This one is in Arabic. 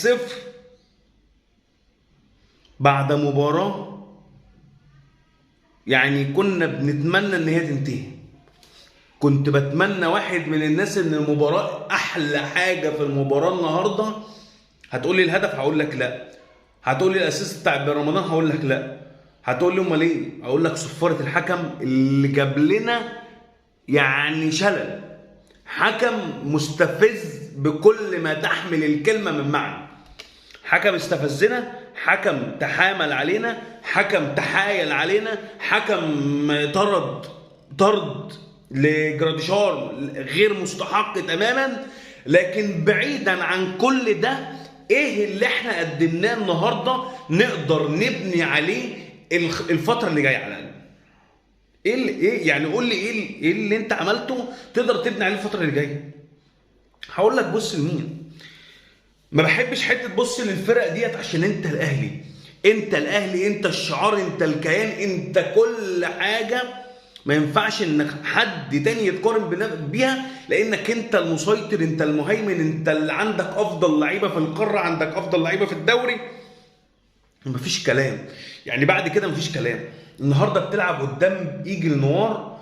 صفر بعد مباراة يعني كنا بنتمنى ان هي تنتهي. كنت بتمنى واحد من الناس ان المباراة احلى حاجة في المباراة النهاردة. هتقول لي الهدف، هقول لك لا. هتقول لي الاسيست بتاع رمضان، هقول لك لا. هتقول لي امال ايه؟ اقول لك صفارة الحكم اللي جاب لنا يعني شلل. حكم مستفز بكل ما تحمل الكلمة من معنى. حكم استفزنا، حكم تحامل علينا، حكم تحايل علينا، حكم طرد لجراديشار غير مستحق تماما. لكن بعيدا عن كل ده، ايه اللي احنا قدمناه النهارده نقدر نبني عليه الفتره اللي جايه على الاقل؟ ايه يعني؟ قول لي ايه اللي انت عملته تقدر تبني عليه الفتره اللي جايه؟ هقول لك بص لمين. ما بحبش حته تبص للفرق ديت عشان انت الاهلي. انت الاهلي، انت الشعار، انت الكيان، انت كل حاجه. ما ينفعش انك حد تاني يتقارن بيها، لانك انت المسيطر، انت المهيمن، انت اللي عندك افضل لعيبه في القاره، عندك افضل لعيبه في الدوري. مفيش كلام. يعني بعد كده مفيش كلام. النهارده بتلعب قدام ايجل نوار